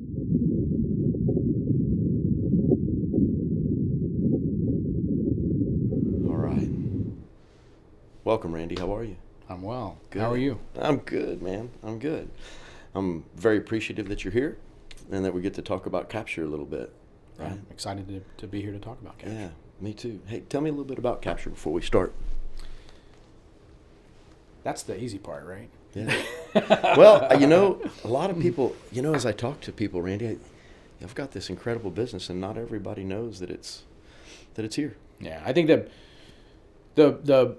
All right. Welcome, Randy. How are you? I'm well. Good. How are you? I'm good, man. I'm good. I'm very appreciative that you're here and that we get to talk about Capsher a little bit. Yeah, I'm excited to be here to talk about Capsher. Yeah, me too. Hey, tell me a little bit about Capsher before we start. That's the easy part, right? Yeah. Well, a lot of people, as I talk to people, Randy, I've got this incredible business, and not everybody knows that it's here. Yeah, I think that the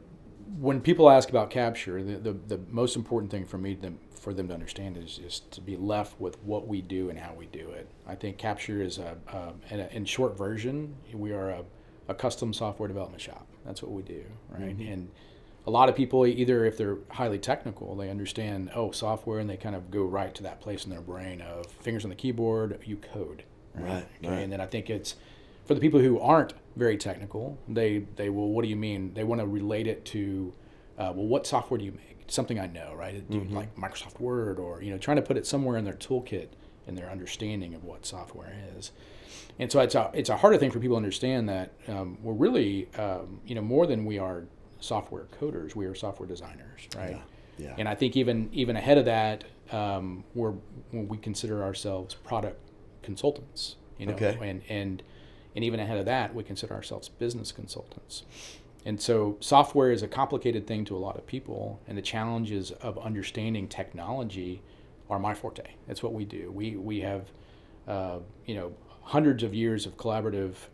when people ask about Capsher, the most important thing for them to understand is to be left with what we do and how we do it. I think Capsher is in short version, we are a custom software development shop. That's what we do, right? Mm-hmm. And a lot of people, either if they're highly technical, they understand software, and they kind of go right to that place in their brain of fingers on the keyboard, you code, Right. Okay? And then I think it's for the people who aren't very technical, they will, what do you mean? They want to relate it to, what software do you make? Something I know, right? Do you like Microsoft Word, or trying to put it somewhere in their toolkit in their understanding of what software is. And so it's a harder thing for people to understand that we're really, more than we are software coders, we are software designers, right? Yeah. And I think even ahead of that, we consider ourselves product consultants, Okay. and even ahead of that, we consider ourselves business consultants. And so software is a complicated thing to a lot of people, and the challenges of understanding technology are my forte. That's what we do. We have, hundreds of years of collective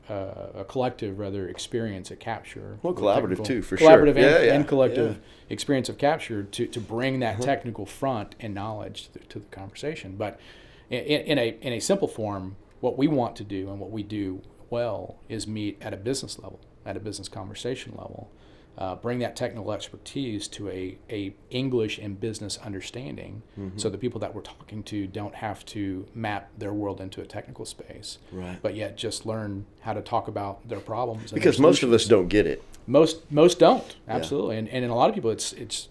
experience at Capsher. Well, collaborative too, for collaborative sure. and collective experience of Capsher to bring that technical front and knowledge to the conversation. But in a simple form, what we want to do and what we do well is meet at a business level, at a business conversation level, bring that technical expertise to a English and business understanding, so the people that we're talking to don't have to map their world into a technical space, Right. but yet just learn how to talk about their problems. And Because their most of us solutions. don't get it. Most don't, absolutely, and in a lot of people it's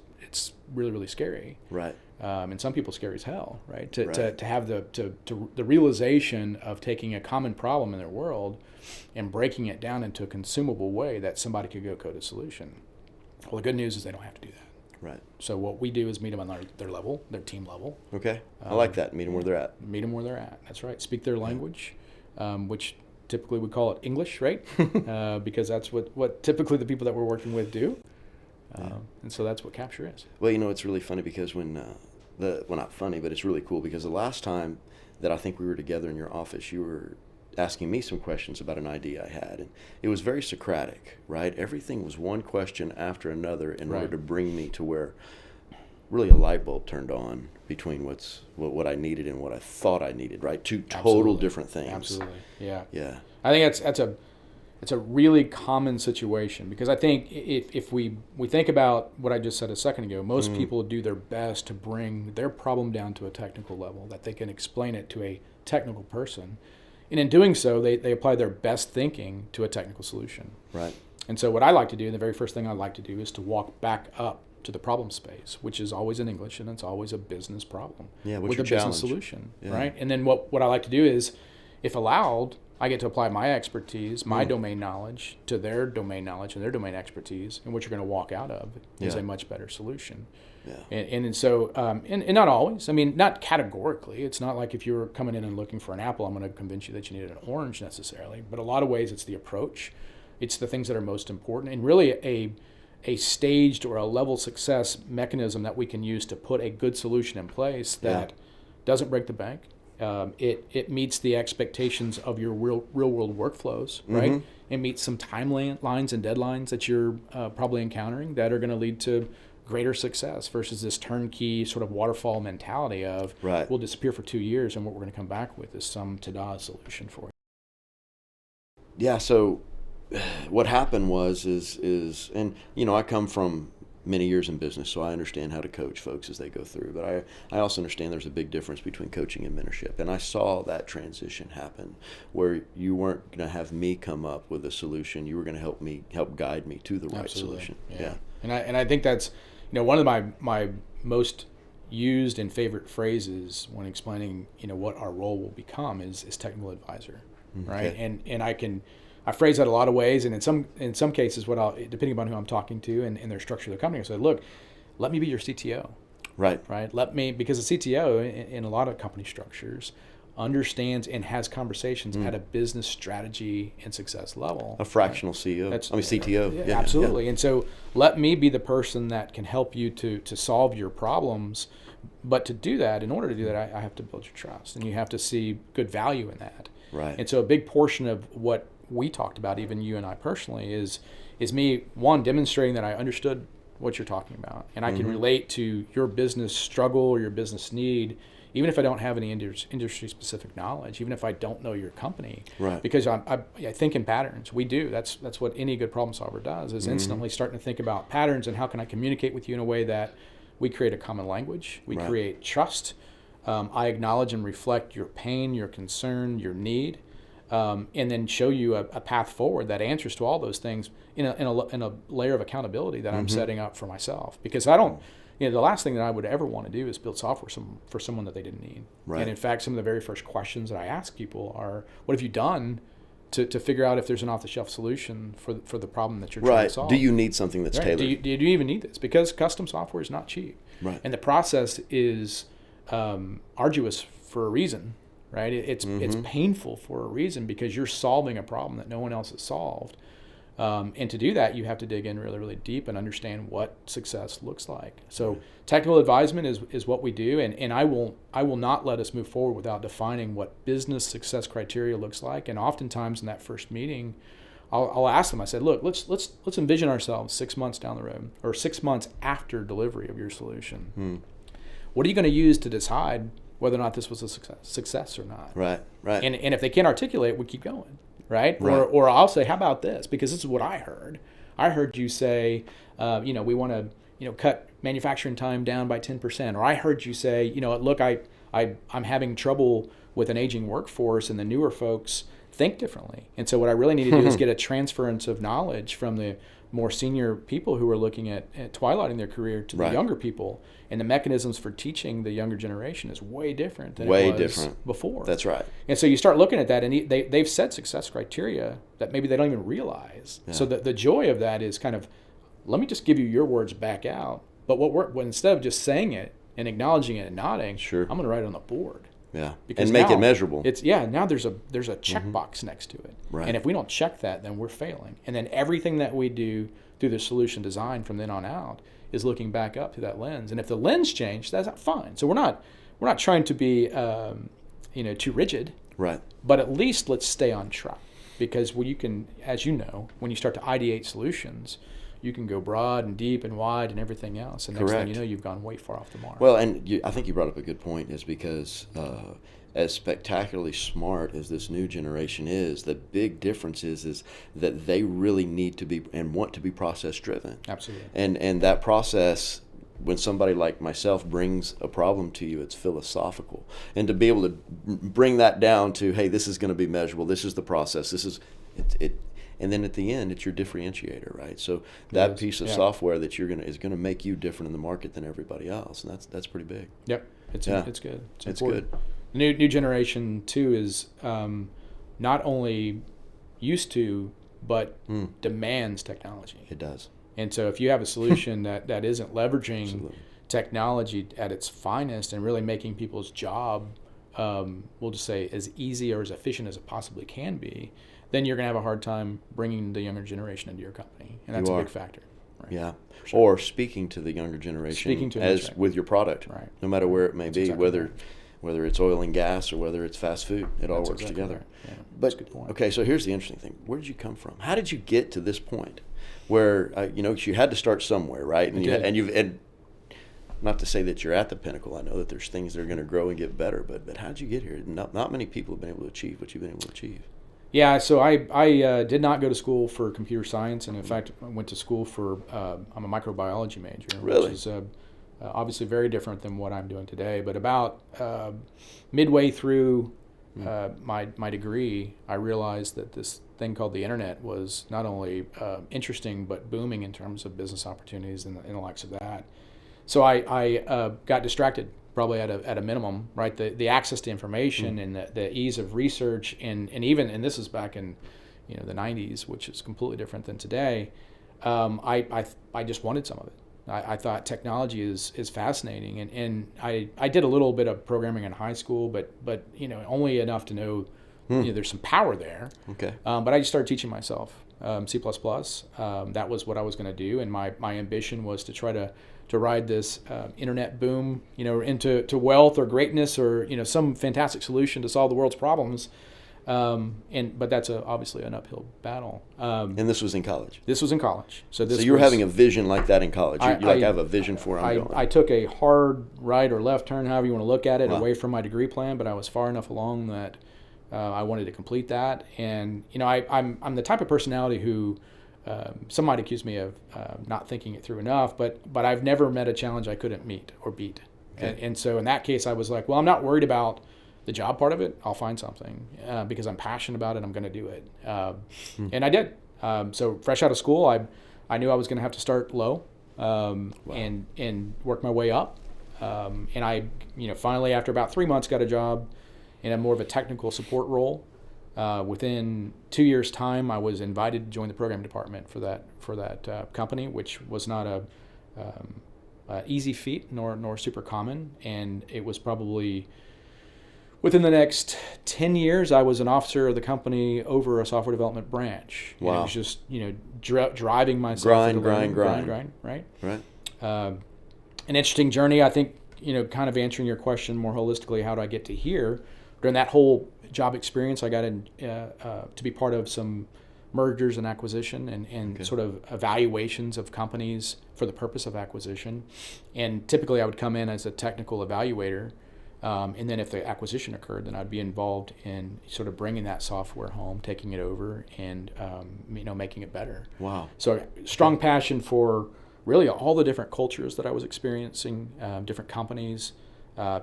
really, really scary. Right. And some people scary as hell, right? To Right. have the realization of taking a common problem in their world and breaking it down into a consumable way that somebody could go code a solution. Well, the good news is they don't have to do that. Right. So what we do is meet them on their level, their team level. Okay. I like that. Meet them where they're at. Meet them where they're at. That's right. Speak their language, which typically we call it English, right? Because that's what typically the people that we're working with do. And so that's what Capsher is. Well, it's really funny because not funny, but it's really cool because the last time that I think we were together in your office, you were asking me some questions about an idea I had, and it was very Socratic, right? Everything was one question after another in order to bring me to where really a light bulb turned on between what I needed and what I thought I needed, right? Two total different things. Absolutely. Yeah. Yeah. I think it's a really common situation, because I think if we think about what I just said a second ago, most people do their best to bring their problem down to a technical level that they can explain it to a technical person. And in doing so, they apply their best thinking to a technical solution. Right. And so what I like to do, and the very first thing I like to do, is to walk back up to the problem space, which is always in English, and it's always a business problem Yeah, what's with your a challenge? business solution, Yeah. right? And then what I like to do is, if allowed, I get to apply my expertise, my domain knowledge, to their domain knowledge and their domain expertise, and what you're going to walk out of is Yeah. a much better solution. Yeah. And so, and not always. I mean, not categorically. It's not like if you're coming in and looking for an apple, I'm going to convince you that you need an orange necessarily. But a lot of ways, it's the approach. It's the things that are most important, and really a staged or a level success mechanism that we can use to put a good solution in place that doesn't break the bank. It meets the expectations of your real world workflows, right? It meets some timelines and deadlines that you're probably encountering that are going to lead to greater success versus this turnkey sort of waterfall mentality of we'll disappear for 2 years and what we're going to come back with is some ta-da solution for you. Yeah. So what happened is and I come from many years in business, so I understand how to coach folks as they go through. But I also understand there's a big difference between coaching and mentorship. And I saw that transition happen where you weren't going to have me come up with a solution. You were going to help guide me to the right solution. Yeah. And I think that's, one of my most used and favorite phrases when explaining, what our role will become is technical advisor, right? Okay. And I phrase that a lot of ways, and in some cases, what I'll, depending upon who I'm talking to and their structure of the company, I say, look, let me be your CTO, Right. right? Because the CTO in a lot of company structures understands and has conversations at a business strategy and success level. A fractional CEO. CTO. Yeah, absolutely. Yeah. And so let me be the person that can help you to solve your problems. But to do that, in order to do that, I have to build your trust, and you have to see good value in that. Right. And so a big portion of what we talked about, even you and I personally, is me, one, demonstrating that I understood what you're talking about, and I can relate to your business struggle or your business need, even if I don't have any industry-specific knowledge, even if I don't know your company, right? Because I think in patterns. We do. That's what any good problem solver does, is instantly starting to think about patterns and how can I communicate with you in a way that we create a common language, we create trust, I acknowledge and reflect your pain, your concern, your need, and then show you a path forward that answers to all those things in a layer of accountability that I'm setting up for myself. Because I don't, the last thing that I would ever want to do is build software for someone that they didn't need. Right. And in fact, some of the very first questions that I ask people are, what have you done to figure out if there's an off-the-shelf solution for the problem that you're trying to solve? Do you need something that's tailored? Do you even need this? Because custom software is not cheap. Right. And the process is arduous for a reason, right? It's painful for a reason, because you're solving a problem that no one else has solved. And to do that, you have to dig in really, really deep and understand what success looks like. So technical advisement is what we do, and I will not let us move forward without defining what business success criteria looks like. And oftentimes in that first meeting, I'll ask them. I said, look, let's envision ourselves 6 months down the road, or 6 months after delivery of your solution. What are you going to use to decide whether or not this was a success or not? Right. And if they can't articulate it, we keep going. Right? Or I'll say, how about this? Because this is what I heard. I heard you say, we want to, cut manufacturing time down by 10%. Or I heard you say, look, I'm having trouble with an aging workforce, and the newer folks think differently. And so what I really need to do is get a transference of knowledge from the more senior people who are looking at twilighting their career to the younger people. And the mechanisms for teaching the younger generation is way different than it was before. That's right. And so you start looking at that, and they've set success criteria that maybe they don't even realize. Yeah. So the joy of that is kind of, let me just give you your words back out. But instead of just saying it and acknowledging it and nodding, I'm going to write it on the board. Yeah, because and make it measurable. Now there's a checkbox next to it. Right. And if we don't check that, then we're failing. And then everything that we do through the solution design from then on out is looking back up through that lens. And if the lens changed, that's fine. So we're not trying to be too rigid. Right. But at least let's stay on track, because when you can, as you know, when you start to ideate solutions, you can go broad and deep and wide and everything else. And next thing you know, you've gone way far off the mark. Well, and I think you brought up a good point, is because as spectacularly smart as this new generation is, the big difference is that they really need to be and want to be process driven. Absolutely. And that process, when somebody like myself brings a problem to you, it's philosophical. And to be able to bring that down to, hey, this is going to be measurable, this is the process, this is it. And then at the end, it's your differentiator, right? So that piece of software that is gonna make you different in the market than everybody else, and that's pretty big. Yep, it's good. It's good. New generation too is not only used to, but demands technology. It does. And so if you have a solution that isn't leveraging technology at its finest and really making people's job, we'll just say, as easy or as efficient as it possibly can be, then you're going to have a hard time bringing the younger generation into your company. And that's a big factor. Right? Yeah. Sure. Or speaking to the younger generation with your product, right. No matter where it may be, whether it's oil and gas or whether it's fast food, it all works together. Right. Yeah, but, that's a good point. Okay, so here's the interesting thing. Where did you come from? How did you get to this point where, you had to start somewhere, right? And not to say that you're at the pinnacle. I know that there's things that are going to grow and get better, but how did you get here? Not many people have been able to achieve what you've been able to achieve. Yeah, so I did not go to school for computer science, and in fact, I went to school for, I'm a microbiology major, really? Which is obviously very different than what I'm doing today. But about midway through my degree, I realized that this thing called the internet was not only interesting, but booming in terms of business opportunities and the likes of that. So I got distracted probably at a minimum, right? The access to information and the ease of research and this is back in the 90s, which is completely different than today. I just wanted some of it. I thought technology is fascinating, and I did a little bit of programming in high school, but only enough to know there's some power there. Okay. But I just started teaching myself C++. That was what I was going to do, and my ambition was to try to ride this internet boom, into wealth or greatness or some fantastic solution to solve the world's problems. But that's obviously an uphill battle. And this was in college? This was in college. So you were having a vision like that in college? You have a vision for where I'm going? I took a hard right or left turn, however you want to look at it, Wow. away from my degree plan, but I was far enough along that I wanted to complete that. And, I'm the type of personality who some might accuse me of not thinking it through enough, but I've never met a challenge I couldn't meet or beat. Okay. And so in that case, I was like, well, I'm not worried about the job part of it. I'll find something because I'm passionate about it. I'm going to do it. And I did. So fresh out of school, I knew I was going to have to start low and work my way up. And I, finally, after about 3 months, got a job in a more of a technical support role. Within 2 years' time, I was invited to join the program department for that company, which was not a easy feat nor super common. And it was probably within the next 10 years, I was an officer of the company over a software development branch. Wow. And it was just driving myself. Grind, right. Right. An interesting journey. I think kind of answering your question more holistically. How do I get to here? During that whole job experience, I got to be part of some mergers and acquisition and sort of evaluations of companies for the purpose of acquisition. And typically I would come in as a technical evaluator. And then if the acquisition occurred, then I'd be involved in sort of bringing that software home, taking it over, and making it better. Wow. So strong passion for really all the different cultures that I was experiencing, different companies,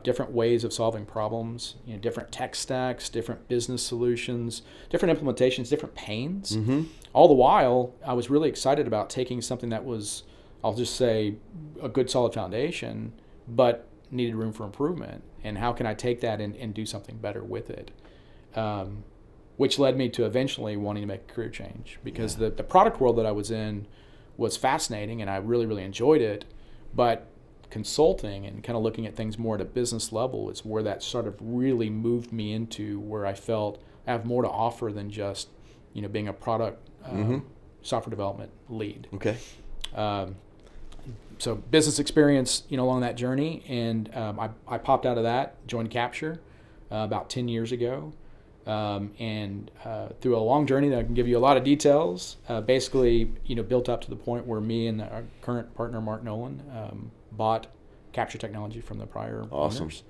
different ways of solving problems, different tech stacks, different business solutions, different implementations, different pains. Mm-hmm. All the while, I was really excited about taking something that was, I'll just say, a good solid foundation, but needed room for improvement. And how can I take that and do something better with it? Which led me to eventually wanting to make a career change, because the product world that I was in was fascinating and I really, really enjoyed it. But consulting and kind of looking at things more at a business level is where that sort of really moved me into where I felt I have more to offer than just, being a product software development lead. Okay. So business experience, along that journey, and I popped out of that, joined Capsher about 10 years ago, and through a long journey that I can give you a lot of details, basically, built up to the point where me and our current partner, Mark Nolan, bought Capsher technology from the prior owners.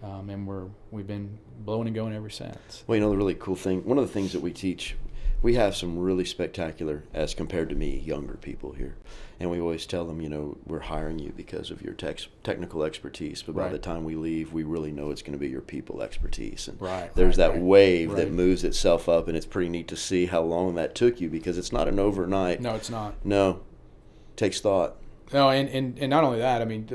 And we've been blowing and going ever since. Well, the really cool thing, one of the things that we teach, we have some really spectacular, as compared to me, younger people here. And we always tell them, we're hiring you because of your technical expertise. But by the time we leave, we really know it's going to be your people expertise. And there's that wave that moves itself up. And it's pretty neat to see how long that took you, because it's not an overnight. No, it's not. No. It takes thought. No, and not only that, I mean,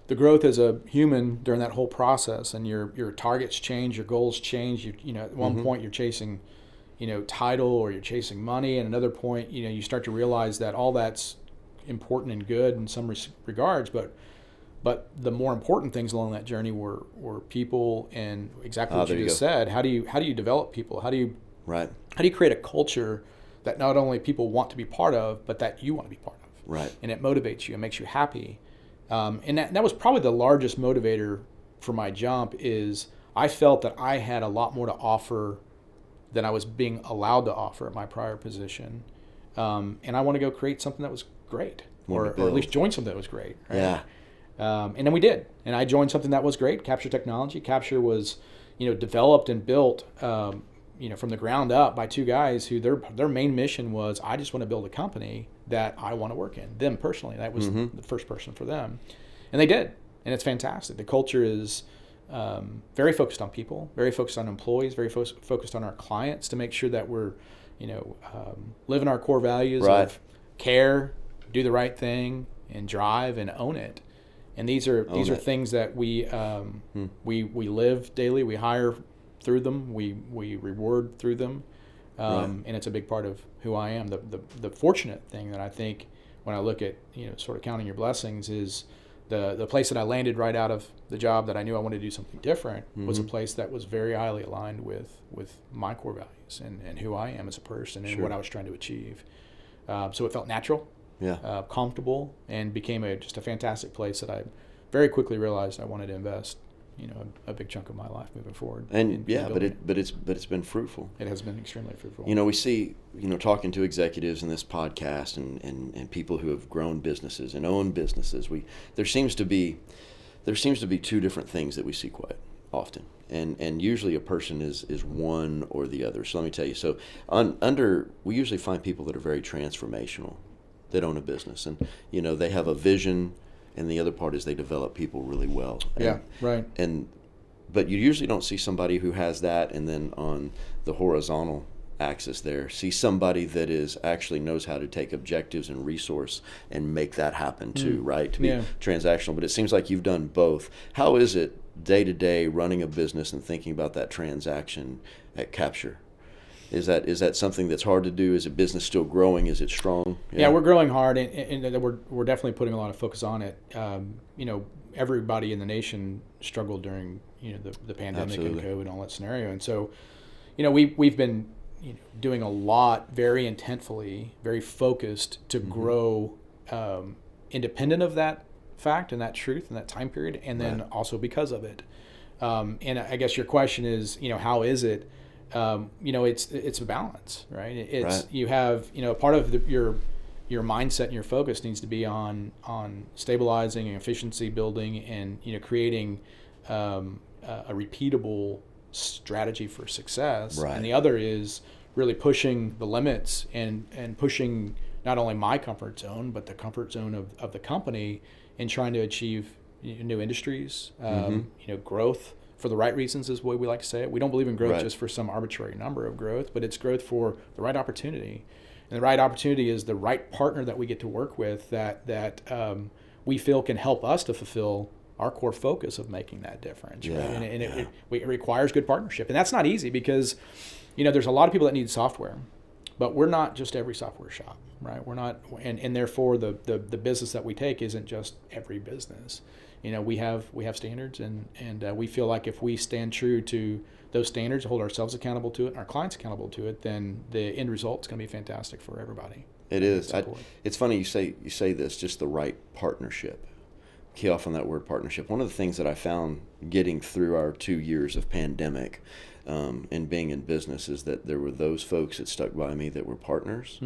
the growth as a human during that whole process, and your targets change, your goals change. At one point you're chasing title, or you're chasing money, and another point, you start to realize that all that's important and good in some regards, but the more important things along that journey were people, and exactly what you just said. How do you develop people? How do you create a culture that not only people want to be part of, but that you want to be part of? Right. And it motivates you and makes you happy. And that was probably the largest motivator for my jump. Is I felt that I had a lot more to offer than I was being allowed to offer at my prior position. And I want to go create something that was great, or at least join something that was great. Right? Yeah. And then we did. And I joined something that was great, Capsher Technology. Capsher was, developed and built, from the ground up by two guys who their main mission was, I just want to build a company that I want to work in. Them personally, that was the first person for them. And they did. And it's fantastic. The culture is very focused on people, very focused on employees, very focused on our clients, to make sure that we're, living our core values of care, do the right thing, and drive and own it. And these are things that we live daily. We hire through them. We reward through them. And it's a big part of who I am. The fortunate thing that I think when I look at, sort of counting your blessings is the place that I landed right out of the job that I knew I wanted to do something different was a place that was very highly aligned with my core values and who I am as a person and what I was trying to achieve. So it felt natural, comfortable, and became just a fantastic place that I very quickly realized I wanted to invest, a big chunk of my life moving forward. And but it's been fruitful. It has been extremely fruitful. We see, talking to executives in this podcast and people who have grown businesses and own businesses, there seems to be two different things that we see quite often. And usually a person is one or the other. So let me tell you. So we usually find people that are very transformational that own a business, and they have a vision. And the other part is they develop people really well. Right. But you usually don't see somebody who has that, and then on the horizontal axis there, see somebody that actually knows how to take objectives and resource and make that happen too, right? To be transactional. But it seems like you've done both. How is it day to day running a business and thinking about that transaction at Capsher? Is that something that's hard to do? Is it business still growing? Is it strong? Yeah, we're growing hard, and we're definitely putting a lot of focus on it. Everybody in the nation struggled during the pandemic and COVID and all that scenario, and so we've been doing a lot very intentfully, very focused to grow independent of that fact and that truth and that time period, and then also because of it. And I guess your question is, how is it? It's a balance, right? You have, part of your mindset and your focus needs to be on stabilizing and efficiency building and, creating a repeatable strategy for success. Right. And the other is really pushing the limits and pushing not only my comfort zone, but the comfort zone of the company in trying to achieve new industries, growth. For the right reasons is the way we like to say it. We don't believe in growth just for some arbitrary number of growth, but it's growth for the right opportunity. And the right opportunity is the right partner that we get to work with that we feel can help us to fulfill our core focus of making that difference. Right? And it requires good partnership. And that's not easy because, there's a lot of people that need software, but we're not just every software shop, right? We're not, and therefore the business that we take isn't just every business. We have standards, and we feel like if we stand true to those standards, hold ourselves accountable to it, and our clients accountable to it, then the end result is going to be fantastic for everybody. It is. It's funny you say this, just the right partnership. Key off on that word partnership. One of the things that I found getting through our 2 years of pandemic and being in business is that there were those folks that stuck by me that were partners,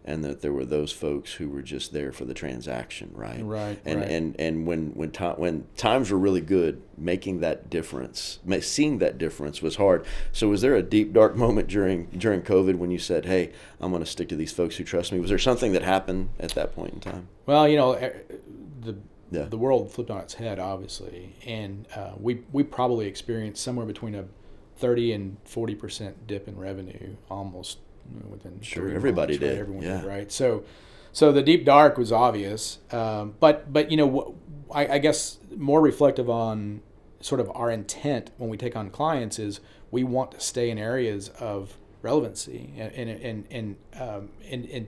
and that there were those folks who were just there for the transaction, right? Right. And when times were really good, making that difference, seeing that difference was hard. So was there a deep dark moment during COVID when you said, "Hey, I'm going to stick to these folks who trust me"? Was there something that happened at that point in time? Well, the world flipped on its head, obviously, and we probably experienced somewhere between a 30 and 40% dip in revenue almost within 3 everybody months, did. Right? Everyone did, right? So the deep dark was obvious, but I guess more reflective on sort of our intent when we take on clients is we want to stay in areas of relevancy and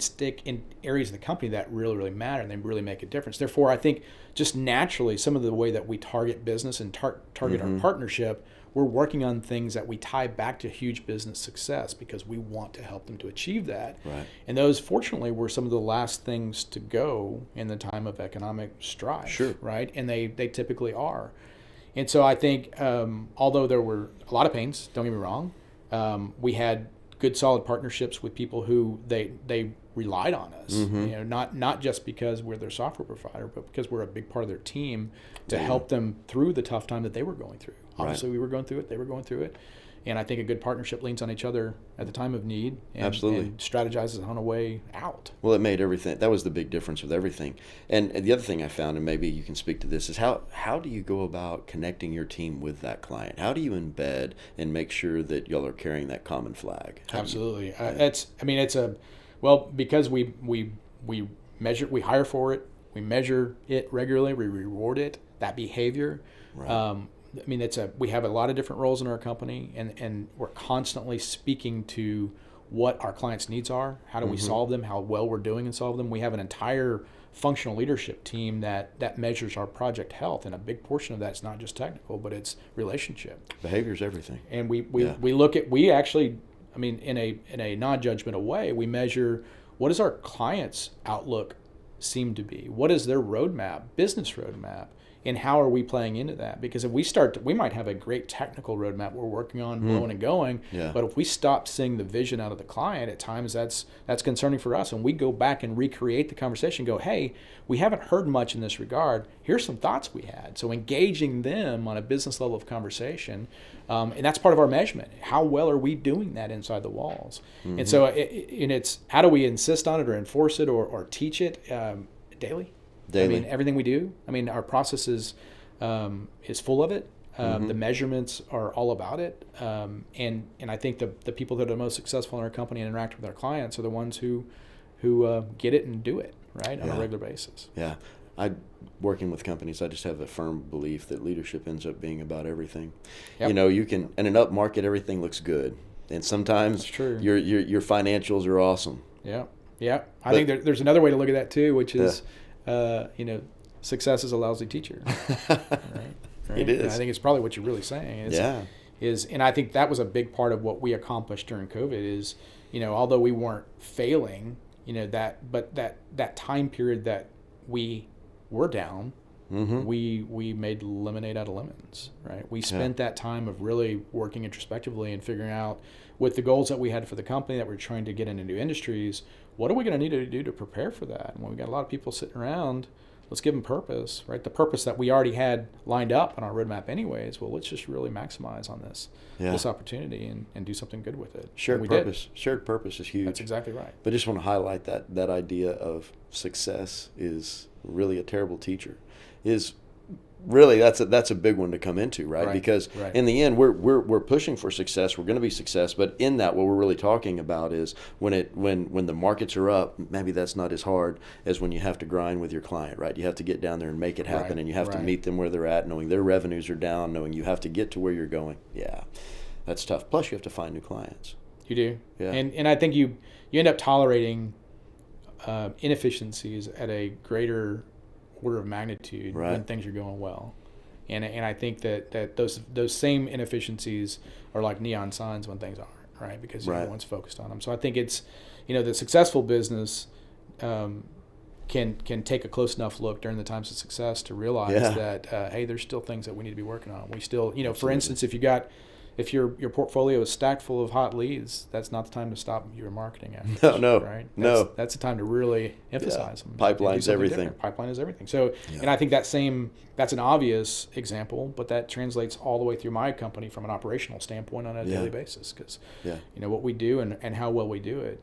stick in areas of the company that really, really matter and they really make a difference. Therefore, I think just naturally some of the way that we target business and target our partnership, we're working on things that we tie back to huge business success because we want to help them to achieve that. Right. And those, fortunately, were some of the last things to go in the time of economic strife. Sure. Right? And they typically are. And so I think although there were a lot of pains, don't get me wrong, we had good solid partnerships with people who they relied on us. Not just because we're their software provider, but because we're a big part of their team to help them through the tough time that they were going through. Obviously, we were going through it, they were going through it. And I think a good partnership leans on each other at the time of need and strategizes on a way out. Well, it made everything. That was the big difference with everything. And the other thing I found, and maybe you can speak to this, is how do you go about connecting your team with that client? How do you embed and make sure that y'all are carrying that common flag? Absolutely. Because we measure, we hire for it, We measure it regularly. We reward it, that behavior. Right. I mean, we have a lot of different roles in our company, and we're constantly speaking to what our clients' needs are. How do we solve them? How well we're doing in solving them. We have an entire functional leadership team that measures our project health, and a big portion of that is not just technical, but it's relationship. Behavior's everything. And we actually, I mean, in a non-judgmental way, we measure what does our clients' outlook seem to be? What is their roadmap, business roadmap? And how are we playing into that? Because if we might have a great technical roadmap we're working on, blowing and going, but if we stop seeing the vision out of the client, at times that's concerning for us. And we go back and recreate the conversation, go, hey, we haven't heard much in this regard. Here's some thoughts we had. So engaging them on a business level of conversation, and that's part of our measurement. How well are we doing that inside the walls? And so it's how do we insist on it or enforce it or teach it daily? I mean, everything we do. I mean, our process is full of it. The measurements are all about it. And I think the people that are most successful in our company and interact with our clients are the ones who get it and do it, right, on a regular basis. Yeah. Working with companies, I just have a firm belief that leadership ends up being about everything. Yep. You know, you can, in an up market, everything looks good. And sometimes your financials are awesome. Yeah. Yeah. I think there's another way to look at that too, which is, success is a lousy teacher. Right? It is. And I think it's probably what you're really saying. And I think that was a big part of what we accomplished during COVID is, although we weren't failing, that time period that we were down, we made lemonade out of lemons, right? We spent that time of really working introspectively and figuring out with the goals that we had for the company that we're trying to get into new industries, what are we going to need to do to prepare for that? And when we got a lot of people sitting around, let's give them purpose, right? The purpose that we already had lined up on our roadmap anyways. Well, let's just really maximize on this opportunity and do something good with it. Shared purpose is huge. That's exactly right. But I just want to highlight that idea of success is really a terrible teacher. Is really that's a big one to come into, right? Because in the end we're pushing for success. We're going to be success, but in that what we're really talking about is when the markets are up, maybe that's not as hard as when you have to grind with your client, right? You have to get down there and make it happen, and you have to meet them where they're at, knowing their revenues are down, knowing you have to get to where you're going. Yeah, that's tough. Plus you have to find new clients. You do. Yeah. And I think you end up tolerating inefficiencies at a greater order of magnitude when things are going well, and I think that those same inefficiencies are like neon signs when things aren't, right? Because everyone's focused on them. So I think it's the successful business can take a close enough look during the times of success to realize that hey, there's still things that we need to be working on. We still for instance, if your portfolio is stacked full of hot leads, that's not the time to stop your marketing efforts. Right? That's the time to really emphasize them. Pipeline's everything. Pipeline is everything. So, and I think that's an obvious example, but that translates all the way through my company from an operational standpoint on a daily basis, because what we do and how well we do it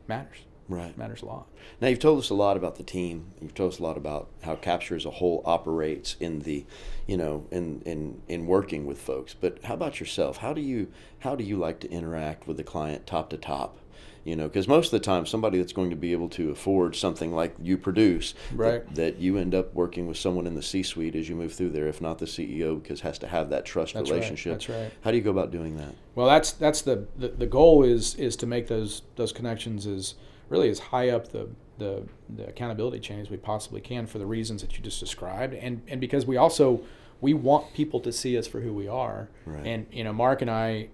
matters. Right. Matters a lot. Now, you've told us a lot about the team. You've told us a lot about how Capsher as a whole operates in the, in working with folks. But how about yourself? How do you like to interact with the client top to top? Because most of the time, somebody that's going to be able to afford something like you produce, that you end up working with someone in the C-suite as you move through there, if not the CEO, because has to have that trust relationship. That's right. How do you go about doing that? Well, that's the goal is to make those connections as high up the accountability chain as we possibly can for the reasons that you just described, and because we want people to see us for who we are. Right. And Mark and I,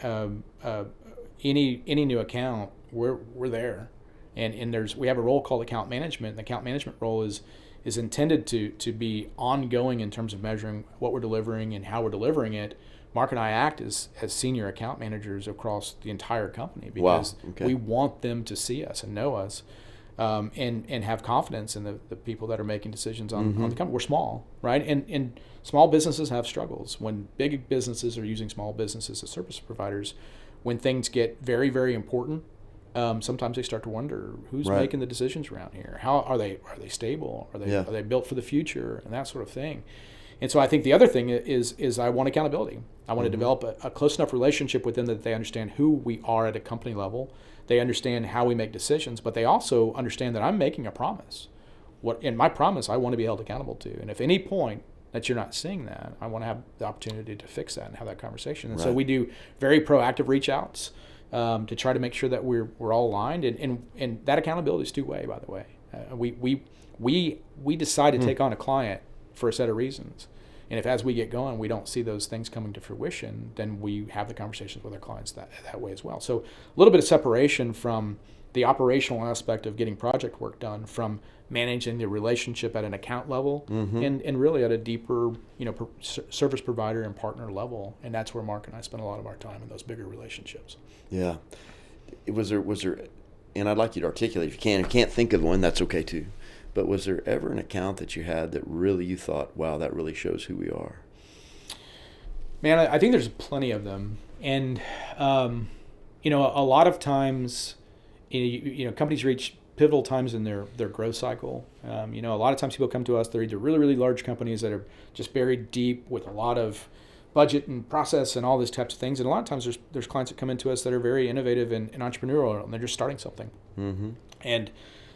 any new account, we're there, and we have a role called account management. And the account management role is intended to be ongoing in terms of measuring what we're delivering and how we're delivering it. Mark and I act as senior account managers across the entire company because we want them to see us and know us, and have confidence in the people that are making decisions on the company. We're small, right? And small businesses have struggles. When big businesses are using small businesses as service providers, when things get very, very important, sometimes they start to wonder who's making the decisions around here. How are they stable? Are they built for the future, and that sort of thing. And so I think the other thing is I want accountability. I want to develop a close enough relationship with them that they understand who we are at a company level. They understand how we make decisions, but they also understand that I'm making a promise. in my promise, I want to be held accountable to. And if any point that you're not seeing that, I want to have the opportunity to fix that and have that conversation. And so we do very proactive reach outs to try to make sure that we're all aligned. And that accountability is two-way, by the way. We decide to take on a client for a set of reasons. And if as we get going, we don't see those things coming to fruition, then we have the conversations with our clients that way as well. So a little bit of separation from the operational aspect of getting project work done, from managing the relationship at an account level, and really at a deeper, service provider and partner level. And that's where Mark and I spend a lot of our time in those bigger relationships. Yeah. Was there, and I'd like you to articulate, if you can't think of one, that's okay too. But was there ever an account that you had that really you thought, wow, that really shows who we are? Man, I think there's plenty of them. And, a lot of times, companies reach pivotal times in their growth cycle. A lot of times people come to us, they're either really, really large companies that are just buried deep with a lot of budget and process and all these types of things. And a lot of times there's clients that come into us that are very innovative and entrepreneurial, and they're just starting something. And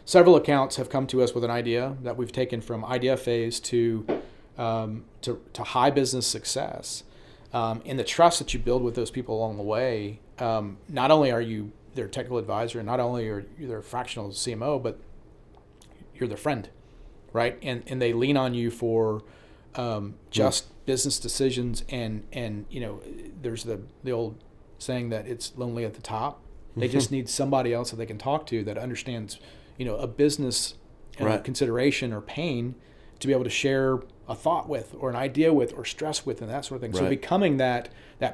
several accounts have come to us with an idea that we've taken from idea phase to high business success. And the trust that you build with those people along the way, not only are you their technical advisor, and not only are you their fractional CMO, but you're their friend, right? And they lean on you for just business decisions. And there's the old saying that it's lonely at the top. They just need somebody else that they can talk to that understands a business consideration or pain to be able to share a thought with, or an idea with, or stress with, and that sort of thing. So becoming that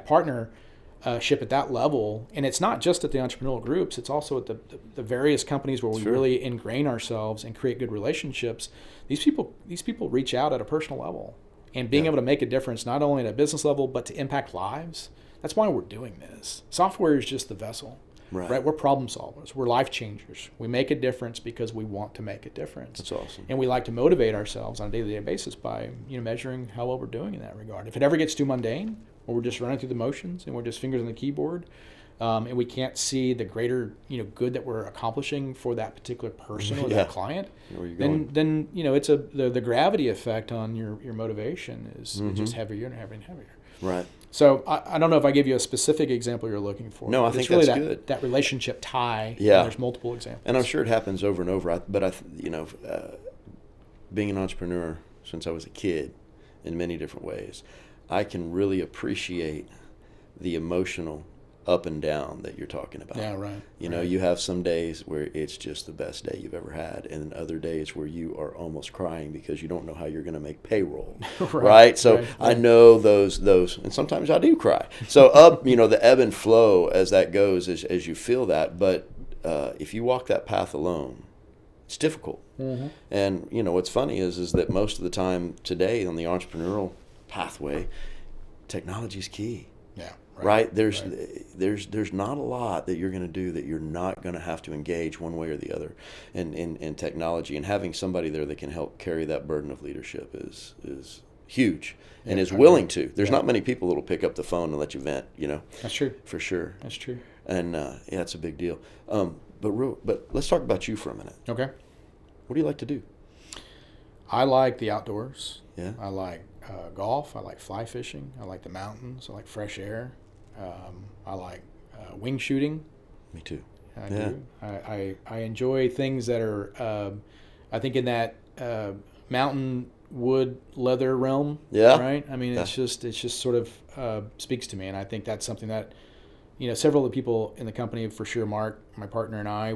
partnership at that level, and it's not just at the entrepreneurial groups, it's also at the various companies where we really ingrain ourselves and create good relationships. These people reach out at a personal level, and being able to make a difference not only at a business level but to impact lives. That's why we're doing this. Software is just the vessel. Right. We're problem solvers. We're life changers. We make a difference because we want to make a difference. That's awesome. And we like to motivate ourselves on a day-to-day basis by measuring how well we're doing in that regard. If it ever gets too mundane, or we're just running through the motions and we're just fingers on the keyboard, and we can't see the greater good that we're accomplishing for that particular person or that client, then it's the gravity effect on your motivation is just heavier and heavier and heavier. Right. So I don't know if I give you a specific example you're looking for. No, I think that's good. That relationship tie. Yeah. There's multiple examples. And I'm sure it happens over and over. But being an entrepreneur since I was a kid, in many different ways, I can really appreciate the emotional up and down that you're talking about. Yeah, right. You have some days where it's just the best day you've ever had, and other days where you are almost crying because you don't know how you're going to make payroll. Right? So I know those, and sometimes I do cry. So the ebb and flow as that goes, as you feel that. But if you walk that path alone, it's difficult. And what's funny is that most of the time today on the entrepreneurial pathway, technology is key. Yeah. Right? There's not a lot that you're going to do that you're not going to have to engage one way or the other in technology, and having somebody there that can help carry that burden of leadership is huge and is willing to. There's not many people that will pick up the phone and let you vent, That's true. For sure. That's true. And it's a big deal. But let's talk about you for a minute. Okay. What do you like to do? I like the outdoors. Yeah. I like golf. I like fly fishing. I like the mountains. I like fresh air. I like wing shooting. Me too. I do. I enjoy things that are, I think, in that mountain wood leather realm. Yeah. Right. I mean, it's just sort of speaks to me, and I think that's something that, several of the people in the company, for sure, Mark, my partner, and I, I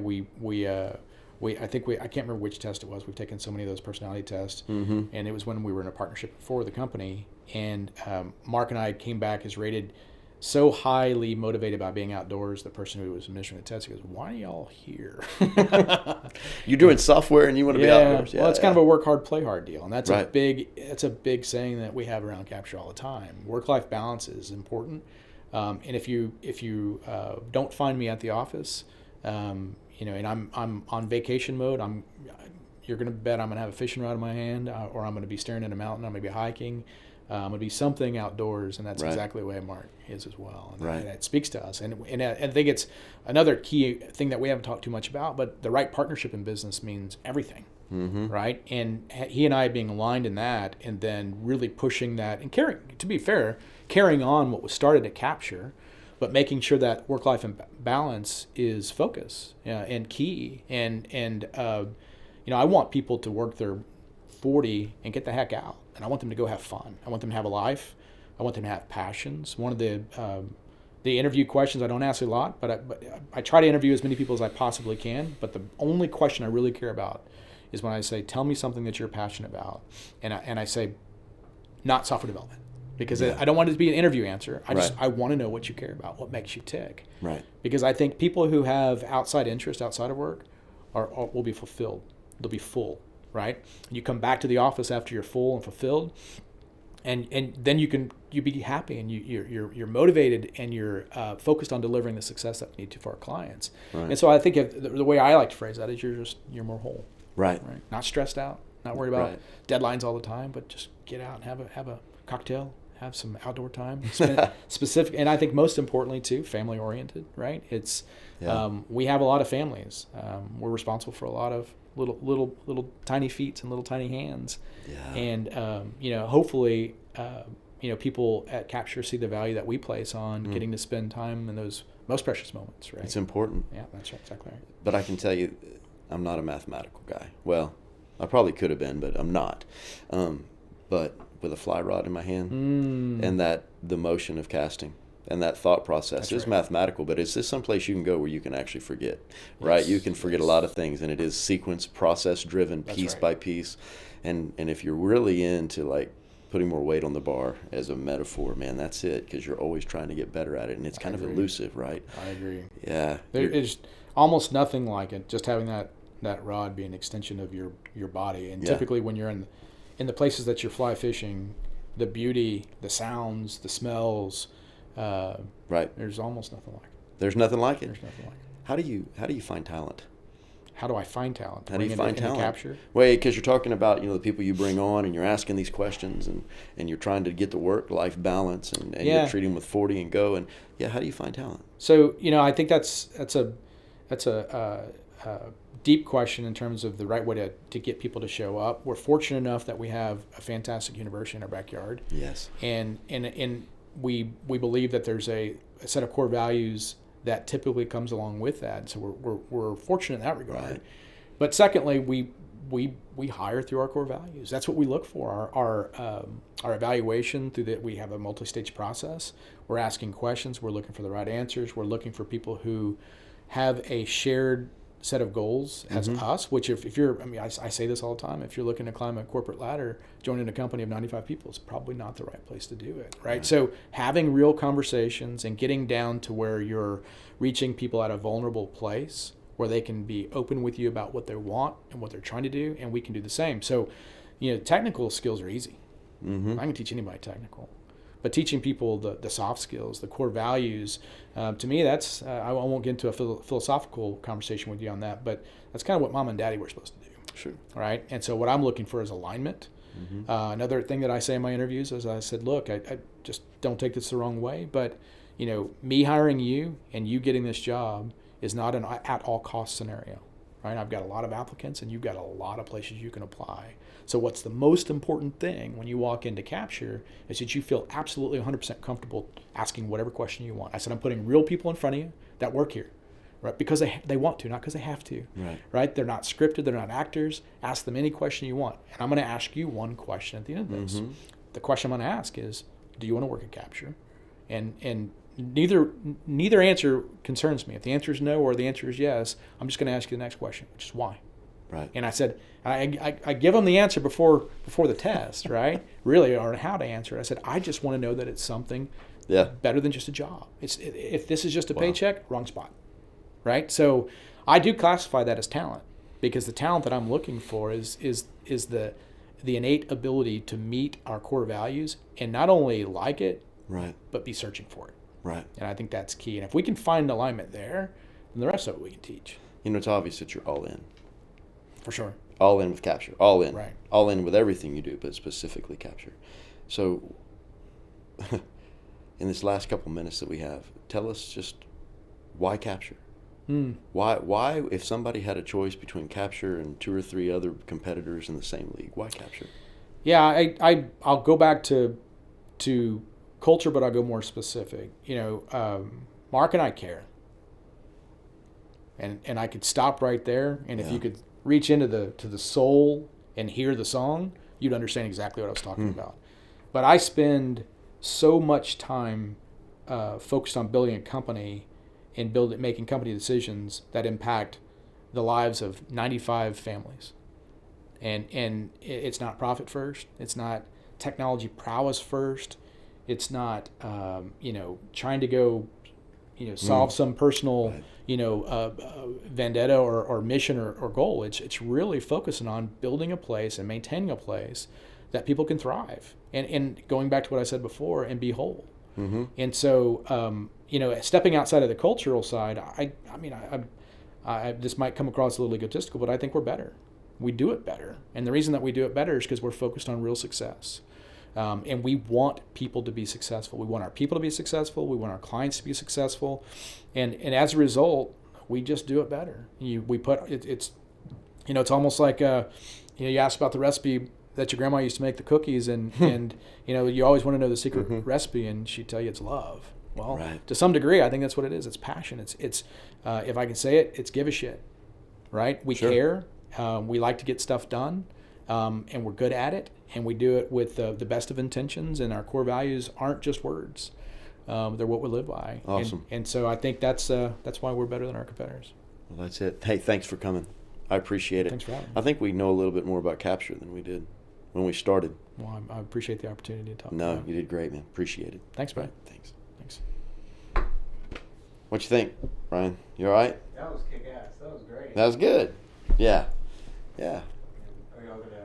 can't remember which test it was. We've taken so many of those personality tests, and it was when we were in a partnership for the company. And Mark and I came back as rated so highly motivated by being outdoors. The person who was administering the test, he goes, "Why are y'all here?" You're doing software and you want to be outdoors. Yeah, well, it's kind of a work hard, play hard deal, and that's a big saying that we have around Capsher all the time. Work-life balance is important, and if you don't find me at the office, and I'm on vacation mode, you're going to bet I'm going to have a fishing rod in my hand, or I'm going to be staring at a mountain. I'm going to be hiking. I'm going to be something outdoors, and that's exactly the way Mark is as well. And it speaks to us. And I think it's another key thing that we haven't talked too much about, but the right partnership in business means everything. right? And he and I being aligned in that, and then really pushing that and carrying on what was started at Capsher, but making sure that work-life balance is focus and key. And I want people to work their 40 and get the heck out. And I want them to go have fun. I want them to have a life. I want them to have passions. One of the interview questions I don't ask a lot, but I try to interview as many people as I possibly can. But the only question I really care about is when I say, tell me something that you're passionate about. And I say, not software development. Because I don't want it to be an interview answer. I want to know what you care about, what makes you tick. Right. Because I think people who have outside interest outside of work will be fulfilled. They'll be full, right? And you come back to the office after you're full and fulfilled, and then you be happy and you're motivated and you're focused on delivering the success that we need to for our clients. Right. And so I think the way I like to phrase that is you're more whole. Right. Not stressed out, not worried about deadlines all the time, but just get out and have a cocktail. Have some outdoor time, specific, and I think most importantly too, family oriented. Right? It's we have a lot of families. We're responsible for a lot of little tiny feet and little tiny hands, and hopefully people at Capsher see the value that we place on getting to spend time in those most precious moments. Right? It's important. Yeah, that's right, exactly right. But I can tell you, I'm not a mathematical guy. Well, I probably could have been, but I'm not. But with a fly rod in my hand and the motion of casting and that thought process is mathematical, but is this someplace you can go where you can actually forget, right? You can forget a lot of things, and it is sequence, process driven, piece by piece. And if you're really into like putting more weight on the bar as a metaphor, man, that's it, because you're always trying to get better at it, and it's kind of elusive, right? I agree. Yeah. There is almost nothing like it, just having that rod be an extension of your body. And typically when you're in the places that you're fly fishing, the beauty, the sounds, the smells, there's almost nothing like it. There's nothing like it? There's nothing like it. How do you find talent? How do I find talent? How do you find talent? Capsher? Well, because you're talking about the people you bring on, and you're asking these questions, and you're trying to get the work-life balance, and you're treating them with 40 and go, and how do you find talent? So I think that's a deep question in terms of the right way to get people to show up. We're fortunate enough that we have a fantastic university in our backyard. Yes. And we believe that there's a set of core values that typically comes along with that. So we're fortunate in that regard. Right. But secondly, we hire through our core values. That's what we look for. Our evaluation through that, we have a multi-stage process. We're asking questions. We're looking for the right answers. We're looking for people who have a shared set of goals as us, which if you're, I say this all the time, if you're looking to climb a corporate ladder, joining a company of 95 people is probably not the right place to do it, right? So having real conversations and getting down to where you're reaching people at a vulnerable place where they can be open with you about what they want and what they're trying to do, and we can do the same. So, technical skills are easy. I can teach anybody technical. But teaching people the soft skills, the core values, to me, that's, I won't get into a philosophical conversation with you on that, but that's kind of what mom and daddy were supposed to do. Sure. Right? And so what I'm looking for is alignment. Another thing that I say in my interviews is I said, look, I just don't take this the wrong way, but, me hiring you and you getting this job is not an at-all-cost scenario. Right? I've got a lot of applicants, and you've got a lot of places you can apply. So what's the most important thing when you walk into Capsher is that you feel absolutely 100% comfortable asking whatever question you want. I said, I'm putting real people in front of you that work here, right? Because they want to, not because they have to, right? They're not scripted. They're not actors. Ask them any question you want. And I'm going to ask you one question at the end of this. The question I'm going to ask is, do you want to work at Capsher? And neither answer concerns me. If the answer is no or the answer is yes, I'm just going to ask you the next question, which is why. Right. And I said, I give them the answer before the test, right? Really, or how to answer it. I said, I just want to know that it's something better than just a job. If this is just a paycheck, wrong spot, right? So I do classify that as talent, because the talent that I'm looking for is the innate ability to meet our core values and not only like it, but be searching for it. Right. And I think that's key. And if we can find alignment there, then the rest of it we can teach. It's obvious that you're all in. For sure. All in with Capsher. All in. Right. All in with everything you do, but specifically Capsher. So, in this last couple minutes that we have, tell us just why Capsher? Why, if somebody had a choice between Capsher and 2 or 3 other competitors in the same league, why Capsher? Yeah, I'll go back to culture, but I'll go more specific. Mark and I care, and I could stop right there. And if you could reach into the soul and hear the song, you'd understand exactly what I was talking about. But I spend so much time focused on building a company and making company decisions that impact the lives of 95 families. And it's not profit first. It's not technology prowess first. It's not trying to go solve some personal vendetta or mission or goal. It's really focusing on building a place and maintaining a place that people can thrive. And going back to what I said before, and be whole. Mm-hmm. And so stepping outside of the cultural side, I this might come across a little egotistical, but I think we're better. We do it better. And the reason that we do it better is because we're focused on real success. And we want people to be successful. We want our people to be successful. We want our clients to be successful. And as a result, we just do it better. It's almost like, you asked about the recipe that your grandma used to make the cookies, and you always want to know the secret recipe, and she'd tell you it's love. Well, to some degree, I think that's what it is. It's passion. It's if I can say it, it's give a shit, right? We care. We like to get stuff done, and we're good at it, and we do it with the best of intentions, and our core values aren't just words. They're what we live by. Awesome. And so I think that's why we're better than our competitors. Well, that's it. Hey, thanks for coming. I appreciate it. Thanks for having me. I think we know a little bit more about Capsher than we did when we started. Well, I appreciate the opportunity to talk. No, you did great, man. Appreciate it. Thanks, Brad. Thanks. Thanks. What you think, Brian? You all right? That was kick-ass. That was great. That was good. Yeah. Yeah. Are y'all going to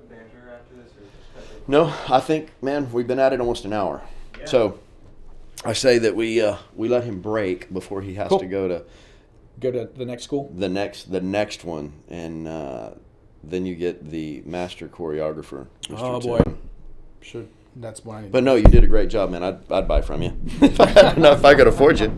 banter after this, or just cut it? No, I think, man, we've been at it almost an hour. Yeah. So I say that we let him break before he has to go to the next school. the next one, and then you get the master choreographer. Mr. Oh Tim. boy, sure. That's what I need. But no, you did a great job, man. I'd buy from you if I could afford you.